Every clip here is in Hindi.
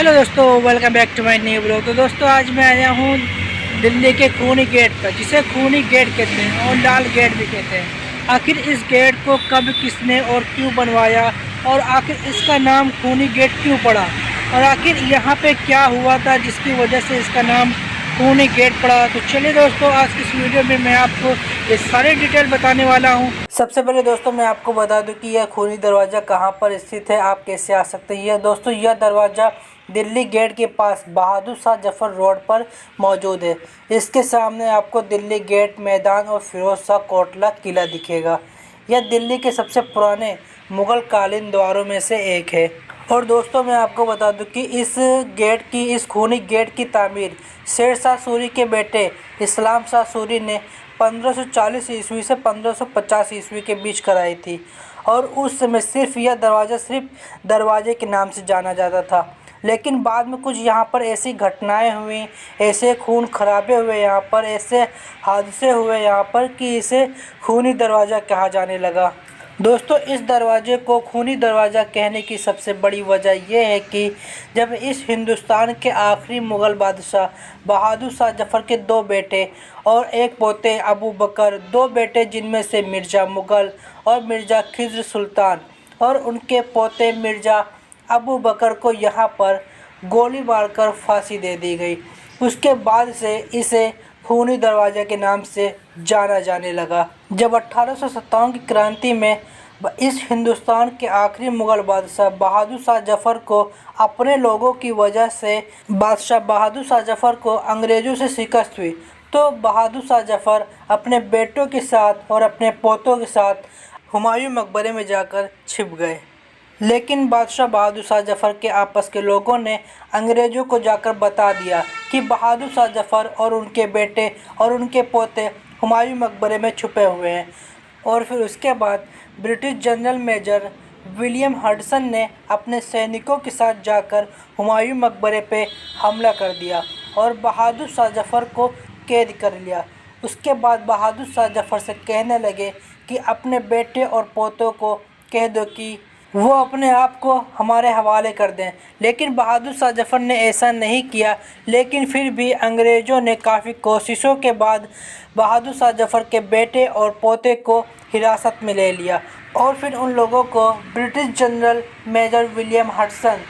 हेलो दोस्तों, welcome back to my new blog. तो दोस्तों आज मैं आया हूँ दिल्ली के खूनी गेट पर, जिसे खूनी गेट कहते हैं और लाल गेट भी कहते हैं। आखिर इस गेट को कब, किसने और क्यों बनवाया, और आखिर इसका नाम खूनी गेट क्यों पड़ा, और आखिर यहाँ पे क्या हुआ था जिसकी वजह से इसका नाम खूनी गेट पड़ा। तो चलिए दोस्तों, आज की इस वीडियो में मैं आपको ये सारी डिटेल बताने वाला हूँ। सबसे पहले दोस्तों मैं आपको बता दूं कि यह खूनी दरवाज़ा कहाँ पर स्थित है, आप कैसे आ सकते हैं। दोस्तों यह दरवाज़ा दिल्ली गेट के पास बहादुर शाह जफर रोड पर मौजूद है। इसके सामने आपको दिल्ली गेट मैदान और फिरोज शाह कोटला किला दिखेगा। यह दिल्ली के सबसे पुराने मुगल कालीन द्वारों में से एक है। और दोस्तों मैं आपको बता दूं कि इस खूनी गेट की तामीर शेर शाह सूरी के बेटे इस्लाम शाह सूरी ने 1540 ईस्वी से 1550 ईस्वी के बीच कराई थी। और उस समय यह दरवाज़ा सिर्फ दरवाजे के नाम से जाना जाता था। लेकिन बाद में कुछ यहाँ पर ऐसी घटनाएं हुई, ऐसे खून खराबे हुए, यहाँ पर ऐसे हादसे हुए यहाँ पर कि इसे खूनी दरवाज़ा कहा जाने लगा। दोस्तों इस दरवाजे को खूनी दरवाज़ा कहने की सबसे बड़ी वजह यह है कि जब इस हिंदुस्तान के आखिरी मुग़ल बादशाह बहादुर शाह जफ़र के 2 बेटे और एक पोते अबू बकर, 2 बेटे जिनमें से मिर्ज़ा मुग़ल और मिर्ज़ा खिज़्र सुल्तान और उनके पोते मिर्ज़ा अबू बकर को यहाँ पर गोली मारकर फांसी दे दी गई। उसके बाद से इसे खूनी दरवाज़े के नाम से जाना जाने लगा। जब 1857 की क्रांति में इस हिंदुस्तान के आखिरी मुग़ल बादशाह बहादुर शाह जफ़र को अपने लोगों की वजह से बादशाह बहादुर शाह जफ़र को अंग्रेज़ों से शिकस्त हुई, तो बहादुर शाह जफ़र अपने बेटों के साथ और अपने पोतों के साथ हुमायूं मकबरे में जाकर छिप गए। लेकिन बादशाह बहादुर शाह जफ़र के आपस के लोगों ने अंग्रेज़ों को जाकर बता दिया कि बहादुर शाह जफ़र और उनके बेटे और उनके पोते हुमायूं मकबरे में छुपे हुए हैं। और फिर उसके बाद British general major William Hudson ने अपने सैनिकों के साथ जाकर हुमायूं मकबरे पे हमला कर दिया और बहादुर शाह जफ़र को कैद कर लिया। उसके बाद बहादुर शाह जफ़र से कहने लगे कि अपने बेटे और पोतों को कह दो कि वो अपने आप को हमारे हवाले कर दें। लेकिन बहादुर शाह जफ़र ने ऐसा नहीं किया। लेकिन फिर भी अंग्रेज़ों ने काफ़ी कोशिशों के बाद बहादुर शाह जफ़र के बेटे और पोते को हिरासत में ले लिया और फिर उन लोगों को British general major William Hudson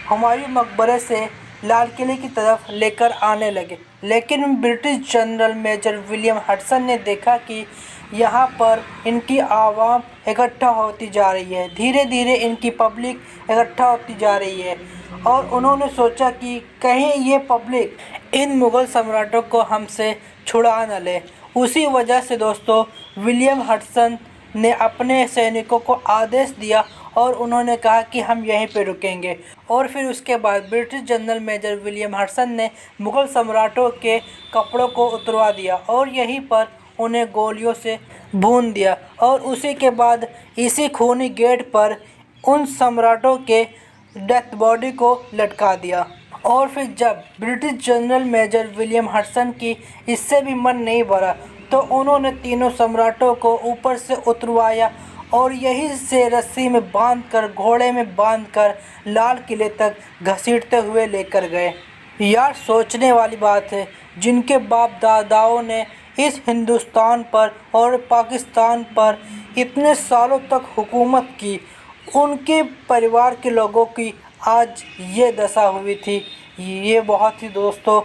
Humayun मकबरे से लाल किले की तरफ लेकर आने लगे। लेकिन British general major William Hudson ने देखा कि यहाँ पर इनकी आवाम इकट्ठा होती जा रही है, धीरे धीरे इनकी पब्लिक इकट्ठा होती जा रही है, और उन्होंने सोचा कि कहीं ये पब्लिक इन मुग़ल सम्राटों को हमसे छुड़ा न ले। उसी वजह से दोस्तों विलियम हडसन ने अपने सैनिकों को आदेश दिया और उन्होंने कहा कि हम यहीं पे रुकेंगे। और फिर उसके बाद British general major William Hudson ने मुग़ल सम्राटों के कपड़ों को उतरवा दिया और यहीं पर उन्हें गोलियों से भून दिया। और उसी के बाद इसी खूनी गेट पर उन सम्राटों के डेथ बॉडी को लटका दिया। और फिर जब British general major William Hudson की इससे भी मन नहीं भरा, तो उन्होंने तीनों सम्राटों को ऊपर से उतरवाया और यहीं से रस्सी में बांधकर, घोड़े में बांधकर लाल किले तक घसीटते हुए लेकर गए। यार सोचने वाली बात है, जिनके बाप दादाओं ने इस हिंदुस्तान पर और पाकिस्तान पर इतने सालों तक हुकूमत की, उनके परिवार के लोगों की आज ये दशा हुई थी। ये बहुत ही दोस्तों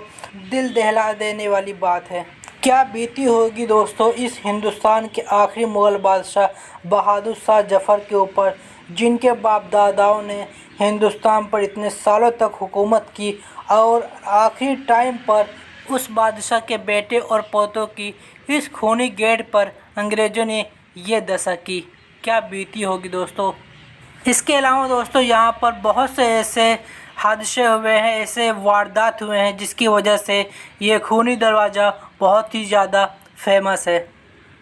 दिल दहला देने वाली बात है। क्या बीती होगी दोस्तों इस हिंदुस्तान के आखिरी मुग़ल बादशाह बहादुर शाह जफ़र के ऊपर, जिनके बाप दादाओं ने हिंदुस्तान पर इतने सालों तक हुकूमत की और आखिरी टाइम पर उस बादशाह के बेटे और पोतों की इस खूनी गेट पर अंग्रेज़ों ने ये दशा की। क्या बीती होगी दोस्तों। इसके अलावा दोस्तों यहाँ पर बहुत से ऐसे हादसे हुए हैं, ऐसे वारदात हुए हैं जिसकी वजह से ये खूनी दरवाज़ा बहुत ही ज़्यादा फेमस है।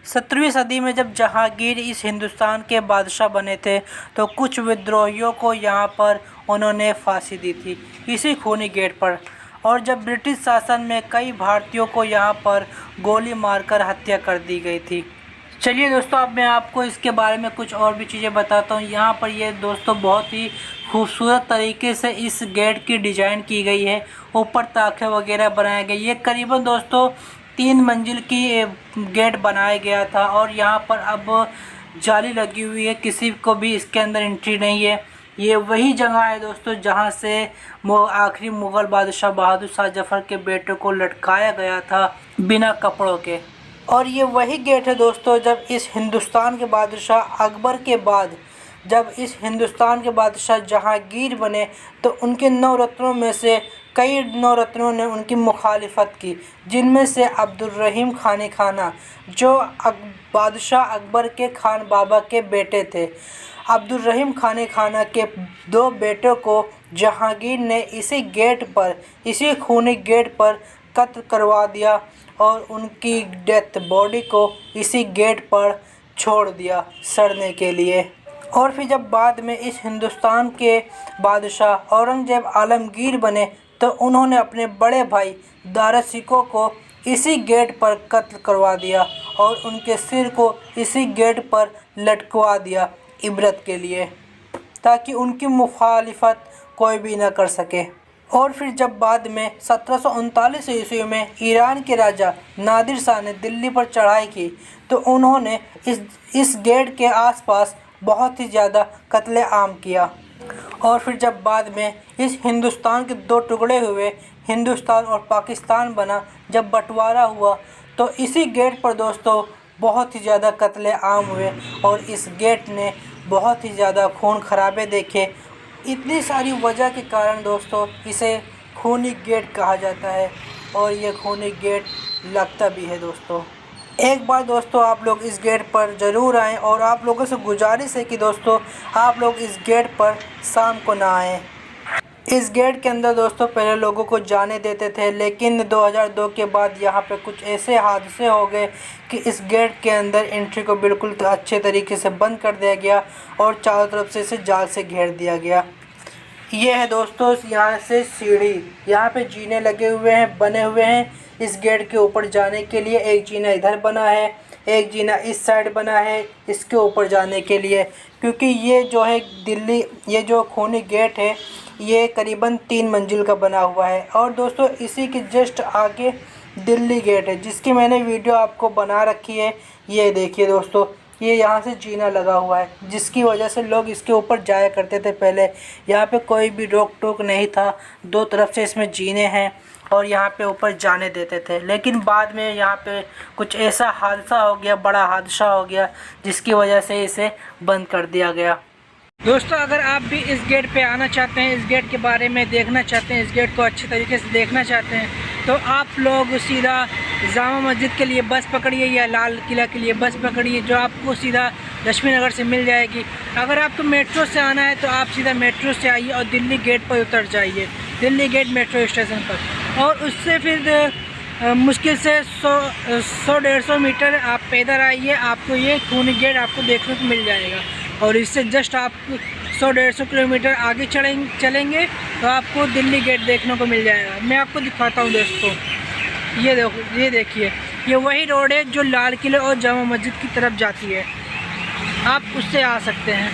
17वीं सदी में जब जहांगीर इस हिंदुस्तान के बादशाह बने थे, तो कुछ विद्रोहियों को यहाँ पर उन्होंने फांसी दी थी इसी खूनी गेट पर। और जब ब्रिटिश शासन में कई भारतीयों को यहाँ पर गोली मारकर हत्या कर दी गई थी। चलिए दोस्तों अब मैं आपको इसके बारे में कुछ और भी चीज़ें बताता हूँ। यहाँ पर ये दोस्तों बहुत ही खूबसूरत तरीके से इस गेट की डिज़ाइन की गई है। ऊपर ताखे वगैरह बनाए गए। ये करीबन दोस्तों 3 मंजिल की गेट बनाया गया था और यहाँ पर अब जाली लगी हुई है, किसी को भी इसके अंदर एंट्री नहीं है। ये वही जगह है दोस्तों जहाँ से आखिरी मुग़ल बादशाह बहादुर शाह जफ़र के बेटे को लटकाया गया था बिना कपड़ों के। और ये वही गेट है दोस्तों जब इस हिंदुस्तान के बादशाह अकबर के बाद जब इस हिंदुस्तान के बादशाह जहांगीर बने तो उनके 9 रत्नों में से कई 9 रत्नों ने उनकी मुखालिफत की, जिनमें से अब्दुर्रहीम खान खाना जो बादशाह अकबर के खान बाबा के बेटे थे। अब्दुर्रहीम खान खाना के 2 बेटों को जहांगीर ने इसी गेट पर, इसी खूनी गेट पर कत्ल करवा दिया और उनकी डेथ बॉडी को इसी गेट पर छोड़ दिया सड़ने के लिए। और फिर जब बाद में इस हिंदुस्तान के बादशाह औरंगज़ेब आलमगीर बने तो उन्होंने अपने बड़े भाई दारा शिकोह को इसी गेट पर कत्ल करवा दिया और उनके सिर को इसी गेट पर लटकवा दिया इबरत के लिए, ताकि उनकी मुखालिफत कोई भी न कर सके। और फिर जब बाद में 1739 ईस्वी में ईरान के राजा नादिर शाह ने दिल्ली पर चढ़ाई की तो उन्होंने इस गेट के आसपास बहुत ही ज़्यादा कत्ले आम किया। और फिर जब बाद में इस हिंदुस्तान के 2 टुकड़े हुए, हिंदुस्तान और पाकिस्तान बना, जब बंटवारा हुआ तो इसी गेट पर दोस्तों बहुत ही ज़्यादा कत्ले आम हुए और इस गेट ने बहुत ही ज़्यादा खून खराबे देखे। इतनी सारी वजह के कारण दोस्तों इसे खूनी गेट कहा जाता है और ये खूनी गेट लगता भी है दोस्तों। एक बार दोस्तों आप लोग इस गेट पर ज़रूर आएँ और आप लोगों से गुजारिश है कि दोस्तों आप लोग इस गेट पर शाम को ना आएँ। इस गेट के अंदर दोस्तों पहले लोगों को जाने देते थे, लेकिन 2002 के बाद यहाँ पे कुछ ऐसे हादसे हो गए कि इस गेट के अंदर एंट्री को बिल्कुल अच्छे तरीके से बंद कर दिया गया और चारों तरफ से इसे जाल से घेर दिया गया। ये है दोस्तों यहाँ से सीढ़ी, यहाँ पे जीने लगे हुए हैं, बने हुए हैं इस गेट के ऊपर जाने के लिए। एक जीना इधर बना है, एक जीना इस साइड बना है इसके ऊपर जाने के लिए, क्योंकि ये जो है दिल्ली, ये जो खूनी गेट है ये करीबन 3 मंजिल का बना हुआ है। और दोस्तों इसी के जस्ट आगे दिल्ली गेट है जिसकी मैंने वीडियो आपको बना रखी है। ये देखिए दोस्तों, ये यहाँ से जीना लगा हुआ है जिसकी वजह से लोग इसके ऊपर जाया करते थे। पहले यहाँ पे कोई भी रोक टोक नहीं था, 2 तरफ से इसमें जीने हैं और यहाँ पे ऊपर जाने देते थे। लेकिन बाद में यहाँ पे कुछ ऐसा हादसा हो गया, बड़ा हादसा हो गया जिसकी वजह से इसे बंद कर दिया गया। दोस्तों अगर आप भी इस गेट पे आना चाहते हैं, इस गेट के बारे में देखना चाहते हैं, इस गेट को अच्छे तरीके से देखना चाहते हैं तो आप लोग सीधा जामा मस्जिद के लिए बस पकड़िए या लाल किला के लिए बस पकड़िए, जो आपको सीधा लक्ष्मी नगर से मिल जाएगी। अगर आपको मेट्रो से आना है तो आप सीधा मेट्रो से आइए और दिल्ली गेट पर उतर जाइए, दिल्ली गेट मेट्रो स्टेशन पर। और उससे फिर मुश्किल से 100-150 मीटर आप पैदल आइए, आपको ये खूनी गेट आपको देखने को मिल जाएगा। और इससे जस्ट आप 100-150 किलोमीटर आगे चलेंगे तो आपको दिल्ली गेट देखने को मिल जाएगा। मैं आपको दिखाता हूँ दोस्तों, ये देखो, ये देखिए, ये वही रोड है जो लाल किले और जामा मस्जिद की तरफ जाती है, आप उससे आ सकते हैं।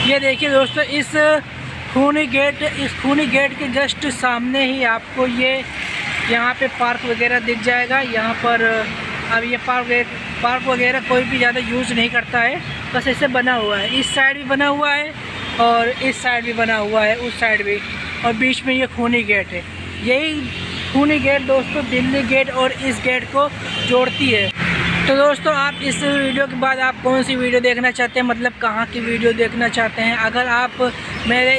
ये देखिए दोस्तों, इस खूनी गेट के जस्ट सामने ही आपको ये यहाँ पे पार्क वगैरह दिख जाएगा। यहाँ पर अब ये पार्क वगैरह कोई भी ज़्यादा यूज़ नहीं करता है, बस ऐसे बना हुआ है। इस साइड भी बना हुआ है और इस साइड भी बना हुआ है, उस साइड भी, और बीच में ये खूनी गेट है। यही खूनी गेट दोस्तों दिल्ली गेट और इस गेट को जोड़ती है। तो दोस्तों आप इस वीडियो के बाद आप कौन सी वीडियो देखना चाहते हैं, मतलब कहाँ की वीडियो देखना चाहते हैं? अगर मेरे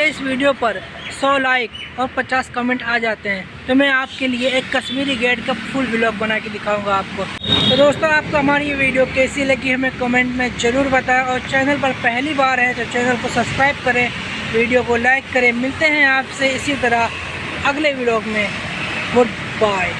इस वीडियो पर 100 लाइक और 50 कमेंट आ जाते हैं तो मैं आपके लिए एक कश्मीरी गेट का फुल व्लॉग बना के दिखाऊंगा आपको। तो दोस्तों आपको हमारी ये वीडियो कैसी लगी हमें कमेंट में ज़रूर बताएं और चैनल पर पहली बार है तो चैनल को सब्सक्राइब करें, वीडियो को लाइक करें। मिलते हैं आपसे इसी तरह अगले व्लॉग में। Good bye.